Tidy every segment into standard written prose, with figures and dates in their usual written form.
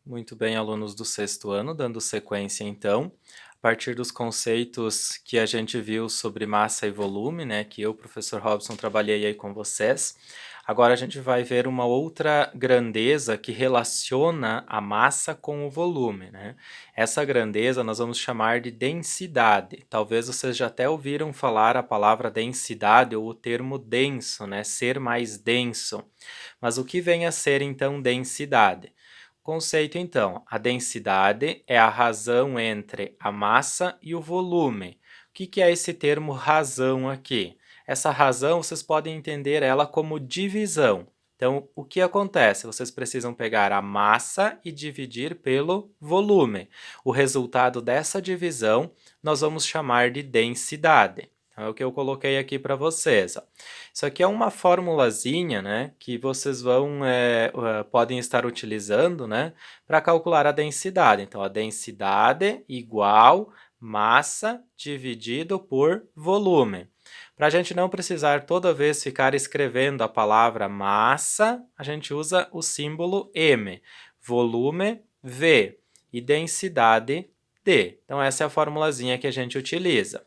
Muito bem, alunos do sexto ano, dando sequência então, a partir dos conceitos que a gente viu sobre massa e volume, né, que eu, professor Robson, trabalhei aí com vocês. Agora a gente vai ver uma outra grandeza que relaciona a massa com o volume, né? Essa grandeza nós vamos chamar de densidade. Talvez vocês já até ouviram falar a palavra densidade ou o termo denso, né? Ser mais denso. Mas o que vem a ser então densidade? Conceito então, a densidade é a razão entre a massa e o volume. O que é esse termo razão aqui? Essa razão vocês podem entender ela como divisão. Então, o que acontece? Vocês precisam pegar a massa e dividir pelo volume. O resultado dessa divisão nós vamos chamar de densidade. Então, é o que eu coloquei aqui para vocês. Isso aqui é uma formulazinha, né, que vocês podem estar utilizando, né, para calcular a densidade. Então, a densidade igual massa dividido por volume. Para a gente não precisar toda vez ficar escrevendo a palavra massa, a gente usa o símbolo M, volume V e densidade D. Então, essa é a formulazinha que a gente utiliza.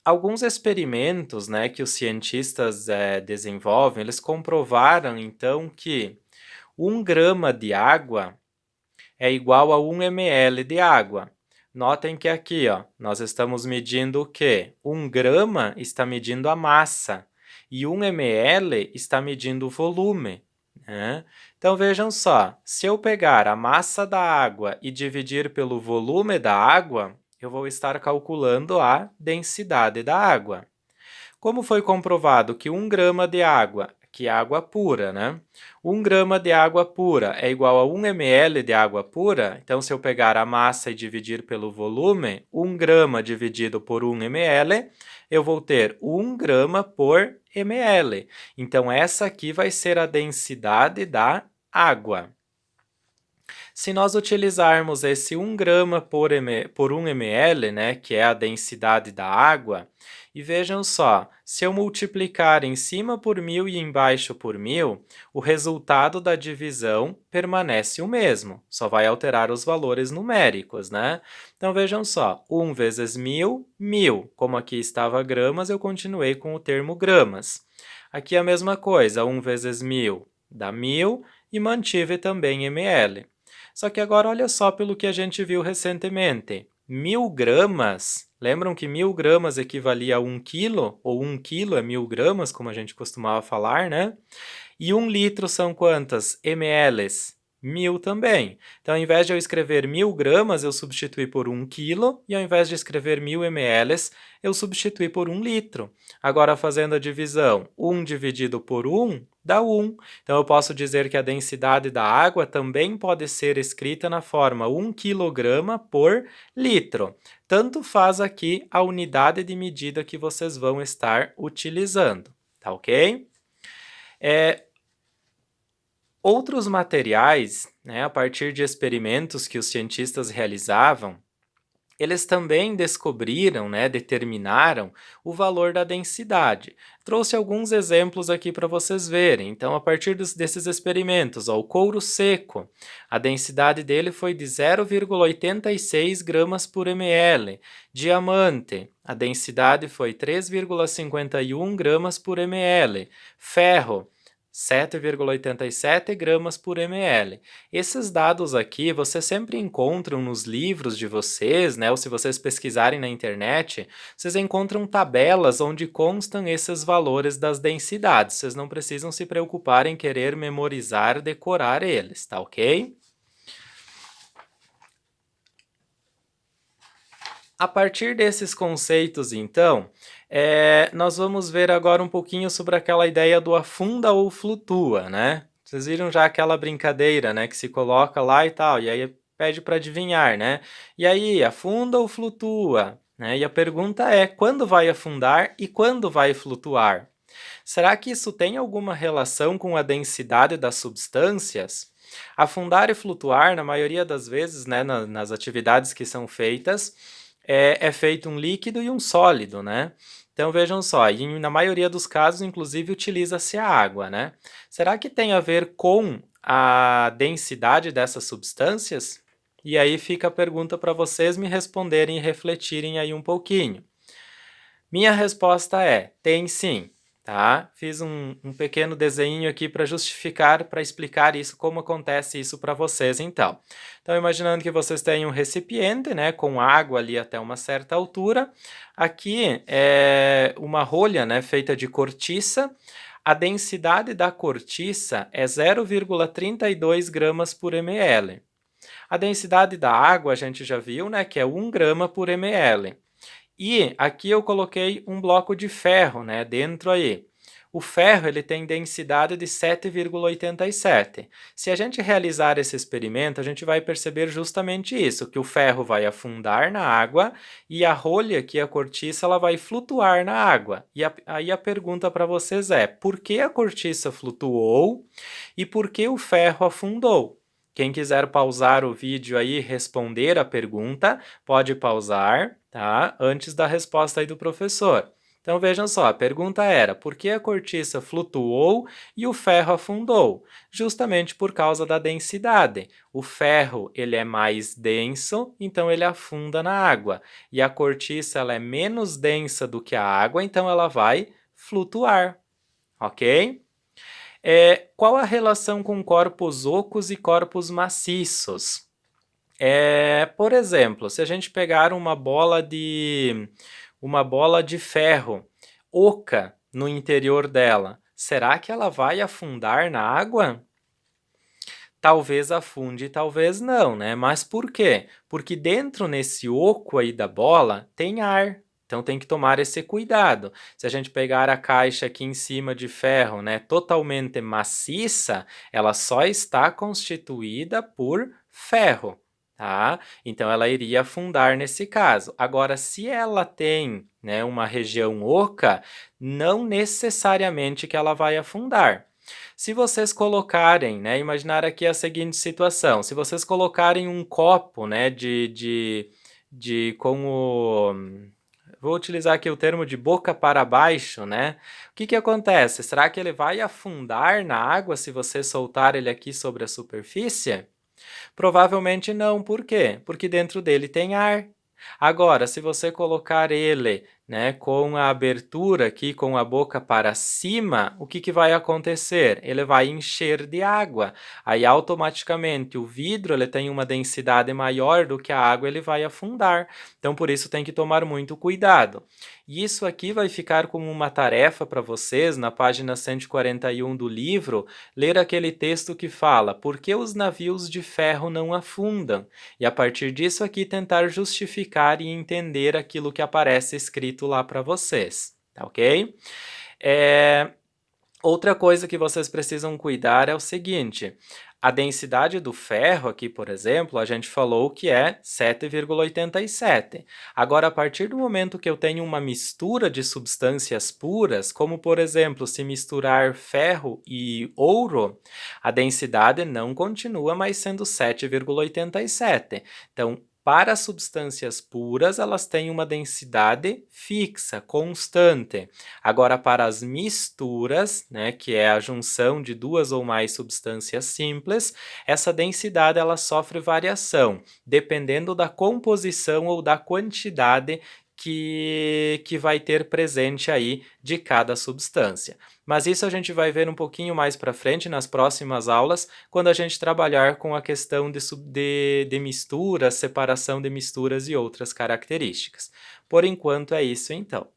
Alguns experimentos, né, que os cientistas desenvolvem, eles comprovaram então que 1 grama de água é igual a 1 ml de água. Notem que aqui, ó, nós estamos medindo o quê? 1 grama está medindo a massa e 1 ml está medindo o volume, né? Então vejam só, se eu pegar a massa da água e dividir pelo volume da água, eu vou estar calculando a densidade da água. Como foi comprovado que 1 grama de água, que é água pura, né? 1 grama de água pura é igual a 1 ml de água pura, então se eu pegar a massa e dividir pelo volume, 1 grama dividido por 1 ml, eu vou ter 1 grama por ml. Então essa aqui vai ser a densidade da água. Se nós utilizarmos esse 1 grama por 1 ml, né, que é a densidade da água, e vejam só, se eu multiplicar em cima por 1000 e embaixo por 1000, o resultado da divisão permanece o mesmo, só vai alterar os valores numéricos, né? Então vejam só, 1 vezes 1000, 1000. Como aqui estava gramas, eu continuei com o termo gramas. Aqui a mesma coisa, 1 vezes 1000 dá 1000 e mantive também ml. Só que agora olha só pelo que a gente viu recentemente. 1000 gramas, lembram que 1000 gramas equivalia a 1 quilo? Ou 1 quilo é 1000 gramas, como a gente costumava falar, né? E 1 litro são quantas mls? 1000 também. Então, ao invés de eu escrever 1000 gramas, eu substituí por 1 quilo, e ao invés de escrever 1000 mls, eu substituí por 1 litro. Agora, fazendo a divisão, 1 dividido por 1 dá 1. Então, eu posso dizer que a densidade da água também pode ser escrita na forma 1 quilograma por litro. Tanto faz aqui a unidade de medida que vocês vão estar utilizando, tá ok? Outros materiais, né, a partir de experimentos que os cientistas realizavam, eles também descobriram, né, determinaram o valor da densidade. Trouxe alguns exemplos aqui para vocês verem. Então, a partir desses experimentos, ó, o couro seco, a densidade dele foi de 0,86 gramas por ml. Diamante, a densidade foi 3,51 gramas por ml. Ferro, 7,87 gramas por ml. Esses dados aqui vocês sempre encontram nos livros de vocês, né? Ou se vocês pesquisarem na internet, vocês encontram tabelas onde constam esses valores das densidades. Vocês não precisam se preocupar em querer memorizar, decorar eles, tá ok? A partir desses conceitos, então, nós vamos ver agora um pouquinho sobre aquela ideia do afunda ou flutua, né? Vocês viram já aquela brincadeira, né, que se coloca lá e tal, e aí pede para adivinhar, né? E aí, afunda ou flutua? Né? E a pergunta é, quando vai afundar e quando vai flutuar? Será que isso tem alguma relação com a densidade das substâncias? Afundar e flutuar, na maioria das vezes, né, nas atividades que são feitas, é feito um líquido e um sólido, né? Então vejam só, na maioria dos casos, inclusive, utiliza-se a água, né? Será que tem a ver com a densidade dessas substâncias? E aí fica a pergunta para vocês me responderem e refletirem aí um pouquinho. Minha resposta é: tem sim, tá? Fiz um pequeno desenho aqui para justificar, para explicar isso, como acontece isso para vocês, então. Então, imaginando que vocês têm um recipiente, né, com água ali até uma certa altura. Aqui é uma rolha, né, feita de cortiça. A densidade da cortiça é 0,32 gramas por ml. A densidade da água, a gente já viu, né, que é 1 grama por ml. E aqui eu coloquei um bloco de ferro, né, dentro aí. O ferro ele tem densidade de 7,87. Se a gente realizar esse experimento, a gente vai perceber justamente isso, que o ferro vai afundar na água e a rolha, que é a cortiça, ela vai flutuar na água. E aí a pergunta para vocês é: por que a cortiça flutuou e por que o ferro afundou? Quem quiser pausar o vídeo aí e responder a pergunta, pode pausar, tá? Antes da resposta aí do professor. Então vejam só, a pergunta era: por que a cortiça flutuou e o ferro afundou? Justamente por causa da densidade. O ferro, ele é mais denso, então ele afunda na água. E a cortiça, ela é menos densa do que a água, então ela vai flutuar, ok? Qual a relação com corpos ocos e corpos maciços? Por exemplo, se a gente pegar uma bola de ferro oca no interior dela, será que ela vai afundar na água? Talvez afunde, talvez não, né? Mas por quê? Porque dentro nesse oco aí da bola tem ar. Então tem que tomar esse cuidado. Se a gente pegar a caixa aqui em cima de ferro, né, totalmente maciça, ela só está constituída por ferro, tá? Então ela iria afundar nesse caso. Agora, se ela tem, né, uma região oca, não necessariamente que ela vai afundar. Se vocês colocarem, né, imaginar aqui a seguinte situação: se vocês colocarem um copo, né, com o, vou utilizar aqui o termo de boca para baixo, né? O que que acontece? Será que ele vai afundar na água se você soltar ele aqui sobre a superfície? Provavelmente não. Por quê? Porque dentro dele tem ar. Agora, se você colocar ele, né, com a abertura aqui, com a boca para cima, o que que vai acontecer? Ele vai encher de água. Aí, automaticamente, o vidro ele tem uma densidade maior do que a água, ele vai afundar. Então, por isso, tem que tomar muito cuidado. E isso aqui vai ficar como uma tarefa para vocês, na página 141 do livro, ler aquele texto que fala: por que os navios de ferro não afundam? E a partir disso aqui tentar justificar e entender aquilo que aparece escrito lá para vocês, tá ok? Outra coisa que vocês precisam cuidar é o seguinte: a densidade do ferro aqui, por exemplo, a gente falou que é 7,87. Agora, a partir do momento que eu tenho uma mistura de substâncias puras, como por exemplo, se misturar ferro e ouro, a densidade não continua mais sendo 7,87. Então, para as substâncias puras, elas têm uma densidade fixa, constante. Agora, para as misturas, né, que é a junção de duas ou mais substâncias simples, essa densidade ela sofre variação, dependendo da composição ou da quantidade que vai ter presente aí de cada substância. Mas isso a gente vai ver um pouquinho mais para frente nas próximas aulas, quando a gente trabalhar com a questão de misturas, separação de misturas e outras características. Por enquanto é isso então.